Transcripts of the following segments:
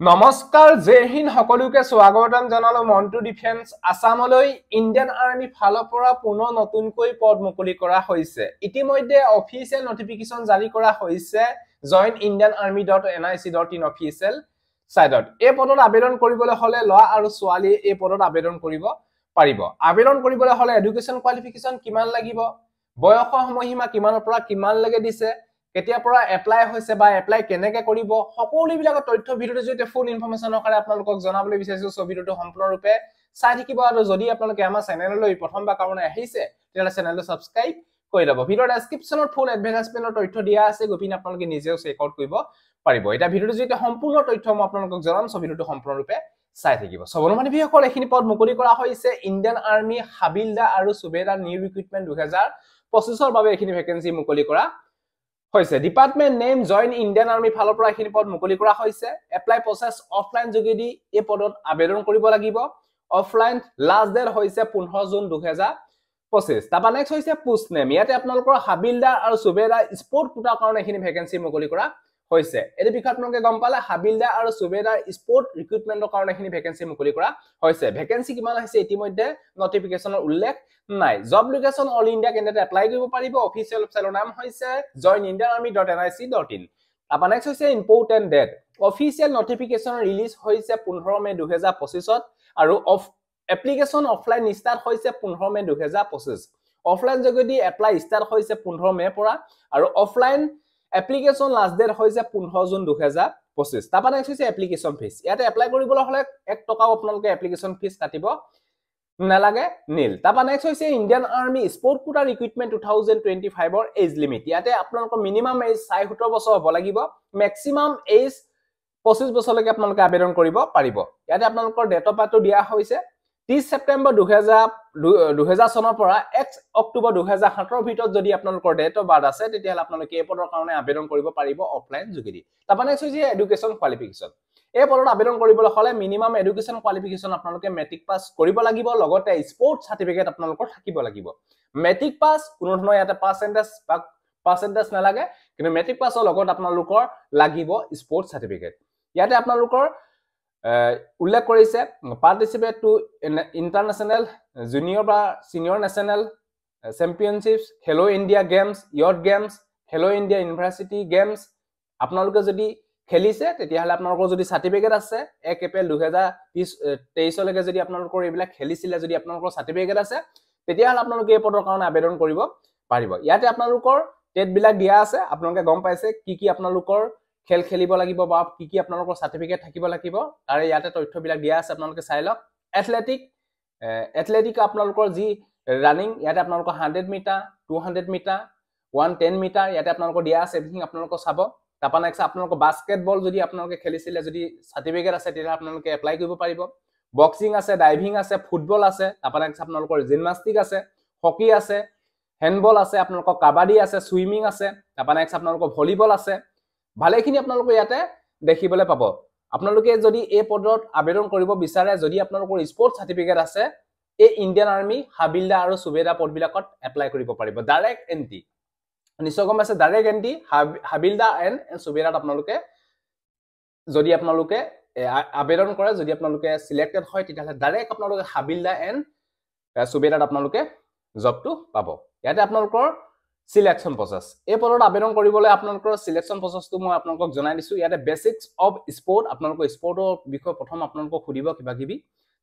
নমস্কাৰ জয় হিন্দ সকলোকে স্বাগতম জনালো মন্টু ডিফেন্স আসামলৈ ইণ্ডিয়ান আৰ্মি ফালৰ পৰা পুনৰ নতুনকৈ পদ মুকলি কৰা হৈছে ইতিমধ্যে অফিচিয়েল নটিফিকেশন জাৰি কৰা হৈছে joinindianarmy.nic.in অফিচিয়েল সাইটত এই পদত আবেদন কৰিবলৈ হলে লৰা আৰু ছোৱালী এই পদত আবেদন কৰিব পাৰিব আবেদন কৰিবলৈ হলে এডুকেশন কোৱালিফিকেশন কিমান লাগিব বয়সৰ সময়সীমা কিমানৰ পৰা কিমান লাগে দিছে কেতিয়া পৰা এপ্লাই হৈছে বা এপ্লাই কেনেকৈ কৰিব সকলো বিলাক তথ্য ভিডিওৰ জৰিয়তে ফুল ইনফৰমেশন আকাৰে আপোনালোকক জনাবলৈ বিচাৰিছো সব ভিডিওটো সম্পূৰ্ণৰূপে চাই থাকিব আৰু যদি আপোনালোকে আমাৰ চেনেললৈ প্ৰথমবাৰ কাৰণে আহিছে তেতিয়াহলে চেনেলটো সাবস্ক্ৰাইব কৰি লব ভিডিওৰ ডেসক্ৰিপচনত ফুল এডভাৰটাইজমেন্টৰ তথ্য দিয়া আছে গপিন আপোনালোকে নিজেও চেক আউট কৰিব পাৰিব এটা ভিডিওৰ জৰিয়তে সম্পূৰ্ণ তথ্য মই আপোনালোকক জনাম সব ভিডিওটো সম্পূৰ্ণৰূপে চাই থাকিব সবৰমানি ভিসকল এখিনি পদ মুকলি কৰা হৈছে ইণ্ডিয়ান আৰ্মি হাবিলদাৰ আৰু সুবেদাৰ নিউ ৰিক্ৰুটমেন্ট 2025 ৰ বাবে এখিনি ভ্যাকেন্সি মুকলি কৰা হৈছে department name join Indian army ফালৰ পৰা এখিনি পদ মুকলি কৰা হৈছে এপ্লাই প্ৰসেস অফলাইন যোগেদি এই পদত আবেদন কৰিব লাগিব অফলাইন লাষ্ট ডেট হৈছে 15 জুন 2025 তাপা নেক্সট হৈছে পোষ্ট নেম ইয়াতে আপোনালোকৰ হাবিলদাৰ আৰু সুবেদাৰ স্পোৰ্ট কোটাৰ কাৰণে এখিনি ভ্যাকেন্সি মুকলি কৰা হৈছে এৰি বিষয়ত আপোনালোকে গম পালে হাবিলদাৰ আৰু সুবেদাৰ স্পোৰ্ট ৰিক্ৰুটমেন্টৰ কাৰণে এখিনি ভ্যাকেন্সি মুকলি কৰা হৈছে ভ্যাকেন্সি কিমান আছে ইতিমধ্যে নটিফিকেশনৰ উল্লেখ নাই job location all India candidate apply কৰিব পাৰিব অফিচিয়েল ওয়েবসাইটৰ নাম হৈছে joinindianarmy.nic.in আপা নেক্সট হৈছে important date official notification release হৈছে 15 মে 2025 ত আৰু এপ্লিকেশন অফলাইন ষ্টাৰ্ট হৈছে 15 মে 2025 অফলাইন যোগেদি এপ্লাই ষ্টাৰ্ট হৈছে 15 মে পৰা আৰু অফলাইন এপ্লিকেশন লাষ্ট ডেট হৈছে 15 জুন 2025 তাপা নেক্সট হৈছে এপ্লিকেশন ফিস ইয়াতে এপ্লাই কৰিবলৈ হলে 1 টকাও আপোনালোকে এপ্লিকেশন ফিস কাটিব নালাগে নীল তাপা নেক্সট হৈছে Indian army sport quota recruitment 2025 ৰ এজ লিমিট ইয়াতে আপোনালোকৰ মিনিমাম এজ 70 বছৰ হ'ব লাগিব মেক্সিমাম এজ 25 বছৰলৈকে আপোনালোকে আবেদন কৰিব পাৰিব ইয়াতে আপোনালোকৰ ডেট অফ বাৰ্থ দিয়া হৈছে 30 সেপ্টেম্বৰ 2000 চনৰ পৰা 1 অক্টোবৰ 2007 ৰ ভিতৰত যদি আপোনালোকৰ ডেট অফ বাৰ্থ আছে তেতিয়াহলে আপোনালোকে এই পদৰ কাৰণে আবেদন কৰিব পাৰিব অফলাইন যোগেদি তাপা নেক্সট হৈছে এডুকেশন কোৱালিফিকেশন এই পদত আবেদন কৰিবলৈ হলে মিনিমাম এডুকেশন কোৱালিফিকেশন আপোনালোকে মেট্ৰিক পাস কৰিব লাগিব লগতে স্পোৰ্ট সাৰ্টিফিকেট আপোনালোকৰ থাকিব লাগিব মেট্ৰিক পাস কোনো ধৰণৰ ইয়াতে পাৰ্চেন্টেজ নালাগে কিন্তু মেট্ৰিক পাসৰ লগত আপোনালোকৰ লাগিব স্পোৰ্ট সাৰ্টিফিকেট ইয়াতে আপোনালোকৰ উল্লেখ কৰিছে পাৰ্টিসিপেট টু ইন্টাৰনেশনাল জুনিয়ৰ বা সিনিয়ৰ নেশনাল চেম্পিয়নশিপস খেলো ইন্ডিয়া গেমস ইয়থ গেমস খেলো ইন্ডিয়া ইউনিভাৰ্সিটি গেমস আপোনালোকে যদি খেলিছে তেতিয়াহলে আপোনালোকৰ যদি সাৰ্টিফিকেট আছে 1 এপ্ৰিল 2023 লৈকে যদি আপোনালোকৰ এইবিলাক খেলিছিলে যদি আপোনালোকৰ সাৰ্টিফিকেট আছে তেতিয়াহলে আপোনালোকে এই পদৰ কাৰণে আবেদন কৰিব পাৰিব ইয়াতে আপোনালোকৰ টেট বিলাক দিয়া আছে আপোনালোকে গম পাইছে কি আপোনালোকৰ খেল খেলিব লাগিব বা কি আপোনালোকৰ সাৰ্টিফিকেট থাকিব লাগিব আৰু ইয়াতে তথ্য বিলাক দিয়া আছে আপোনালোকে চাই লওক এথলেটিক আপোনালোকৰ যি ৰানিং ইয়াতে আপোনালোকৰ 100 মিটাৰ 200 মিটাৰ 110 মিটাৰ ইয়াতে আপোনালোকৰ দিয়া আছে এভৰিথিং আপোনালোকৰ চাব তাপা নেক্সট আপোনালোকৰ বাস্কেটবল যদি আপোনালোকে খেলিছিলে যদি সাৰ্টিফিকেট আছে তেতিয়া আপোনালোকে এপ্লাই কৰিব পাৰিব বক্সিং আছে ডাইভিং আছে ফুটবল আছে তাপা নেক্সট আপোনালোকৰ জিমনাস্টিক আছে হকি আছে হ্যান্ডবল আছে আপোনালোকৰ কাবাডী আছে সুইমিং আছে তাপা নেক্সট আপোনালোকৰ ভলিবল আছে ভালেখিনি আপোনালোকে ইয়াতে দেখিবলৈ পাব আপোনালোকে যদি এই পদত আবেদন কৰিব বিচাৰে যদি আপোনালোকৰ স্পোৰ্ট সাৰ্টিফিকেট আছে এই ইণ্ডিয়ান আৰ্মি হাবিলদাৰ আৰু সুবেদাৰ পদবিলাকত এপ্লাই কৰিব পাৰিব ডাইৰেক্ট এন্ট্ৰি নিশ্চয় গম আছে direct entry havildar and subedar আপোনালোকে যদি আপোনালোকে আবেদন কৰে যদি আপোনালোকে সিলেক্টেড হয় তেতিয়াহলে ডাইৰেক্ট আপোনালোকে হাবিলদাৰ এণ্ড সুবেদাৰ আপোনালোকে জবটো পাব ইয়াতে আপোনালোকৰ সিলেকশন প্ৰসেস এই পদত আবেদন কৰিবলৈ আপোনালোকৰ সিলেকশন প্ৰসেসটো মই আপোনালোকক জনাই দিছো ইয়াতে বেসিক্স অফ স্পোৰ্ট আপোনালোকৰ স্পোৰ্টৰ বিষয় প্ৰথম আপোনালোকক খুদিব কিবা কিবি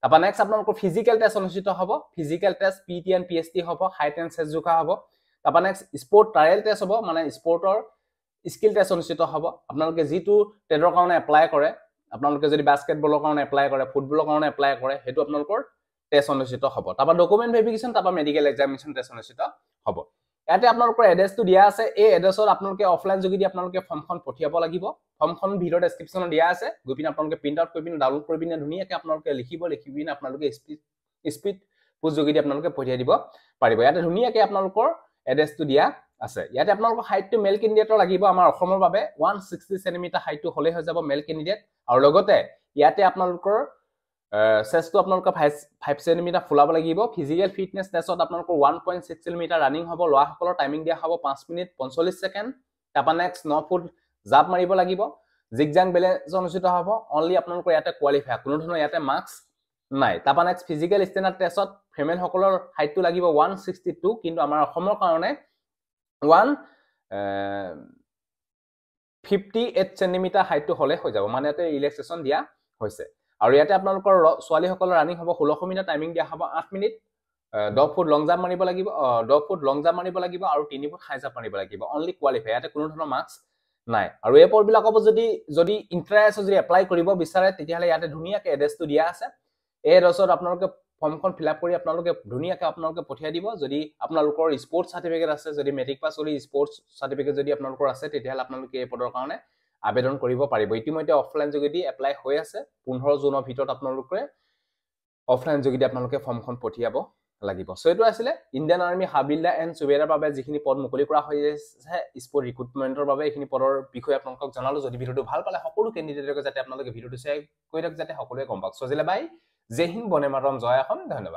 তাপা নেক্সট আপোনালোকৰ ফিজিক্যাল টেষ্ট অনুষ্ঠিত হ'ব ফিজিক্যাল টেষ্ট পিটি এণ্ড পিএসটি হ'ব হাইট এণ্ড চেষ্ট জোখা হ'ব তাপা নেক্সট স্পোৰ্ট ট্ৰায়েল টেষ্ট হ'ব মানে স্পোৰ্টৰ স্কিল টেষ্ট অনুষ্ঠিত হ'ব আপোনালোকে যিটো টেডৰ কাৰণে এপ্লাই কৰে আপোনালোকে যদি বাস্কেটবলৰ কাৰণে এপ্লাই কৰে ফুটবলৰ কাৰণে এপ্লাই কৰে হেতু আপোনালোকৰ টেষ্ট অনুষ্ঠিত হ'ব তাপা ডকুমেন্ট ভেৰিফিকেশন তাপা মেডিকেল এক্সামিনেশন টেষ্ট অনুষ্ঠিত হ'ব ইয়াতে আপোনালোকৰ এড্ৰেছটো দিয়া আছে এই এড্ৰেছত আপোনালোকে অফলাইন যোগেদি আপোনালোকে ফৰ্মখন পঠিয়াব লাগিব ফৰ্মখন ভিডিও ডেসক্ৰিপচনত দিয়া আছে গপিন আপোনালোকে প্ৰিন্ট আউট কৰি পিন ডাউনলোড কৰি পিন ধুনীয়াকৈ আপোনালোকে লিখিবিন আপোনালোকে স্পিড পোষ্ট যোগেদি আপোনালোকে পঠিয়াই দিব পাৰিব ইয়াতে ধুনীয়াকৈ আপোনালোকৰ এড্ৰেছটো দিয়া আছে ইয়াতে আপোনালোকৰ হাইটটো মেল ক্যান্ডিডেটৰ লাগিব আমাৰ অসমৰ বাবে 160 সেমি হাইটটো হলে হৈ যাব মেল ক্যান্ডিডেট আৰু লগতে ইয়াতে আপোনালোকৰ চেষ্টটো আপোনালোকৰ 5 সেমি ফুলাব লাগিব ফিজিক্যাল ফিটনেস টেষ্টত আপোনালোকৰ 1.6 কিলোমিটাৰ ৰানিং হ'ব লোৱাসকলৰ টাইমিং দিয়া হ'ব 5 মিনিট 45 সেকেন্ড তাপা নেক্সট 9 ফুট জাপ মাৰিব লাগিব জিগজাং বেলেঞ্চ অনুষ্ঠিত হ'ব অনলি আপোনালোকৰ ইয়াতে কোৱালিফাই কোনো ধৰণৰ ইয়াতে মাৰ্কছ নাই তাৰপা নেক্সট ফিজিকেল ষ্টেণ্ডাৰ্ড টেষ্টত ফিমেল সকলৰ হাইটটো লাগিব 162 কিন্তু আমাৰ অসমৰ কাৰণে 158 সেন্টিমিটাৰ হাইটটো হলে হৈ যাব মানে ইয়াতে ৰিলেক্সেশ্যন দিয়া হৈছে আৰু ইয়াতে আপোনালোকৰ ছোৱালী সকলৰ ৰানিং হ'ব 1600 মিটাৰ টাইমিং দিয়া হ'ব 8 মিনিট 10 ফুট লং জাম্প মাৰিব লাগিব 10 ফুট লং জাম্প মাৰিব লাগিব আৰু 3 ফুট হাই জাম্প মাৰিব লাগিব অনলি কোৱালিফাই ইয়াতে কোনো ধৰণৰ মাৰ্কছ নাই আৰু এই পদবিলাক হ'ব যদি ইন্টাৰেষ্ট যদি এপ্লাই কৰিব বিচাৰে তেতিয়াহলে ইয়াতে ধুনীয়াকৈ এড্ৰেছটো দিয়া আছে এই এড্ৰেছত আপোনালোকে ফৰ্মখন ফিলআপ কৰি আপোনালোকে ধুনীয়াকৈ আপোনালোকে পঠিয়াই দিব যদি আপোনালোকৰ স্পৰ্টছ সাৰ্টিফিকেট আছে যদি মেট্ৰিক পাছ কৰি স্পৰ্টছ সাৰ্টিফিকেট যদি আপোনালোকৰ আছে তেতিয়াহলে আপোনালোকে এই পদৰ কাৰণে আবেদন কৰিব পাৰিব ইতিমধ্যে অফলাইন যোগেদি এপ্লাই হৈ আছে 15 জুনৰ ভিতৰত আপোনালোকে অফলাইন যোগেদি আপোনালোকে ফৰ্মখন পঠিয়াব লাগিব সো এটো আছিল Indian army havildar and subedar বাবে যিখিনি পদ মুকলি কৰা হৈছে স্পৰ্ট ৰিক্ৰুটমেন্টৰ বাবে এইখিনি পদৰ বিষয়ে আপোনালোকক জনালো যদি ভিডিওটো ভাল পালে সকলো কেণ্ডিডেটক যাতে আপোনালোকে ভিডিওটো শেয়াৰ কৰি দিয়ক যাতে সকলোৱে গম পাওক সজিলে বাই জয় হিন্দ বন্দে মাতৰম জয় অসম ধন্যবাদ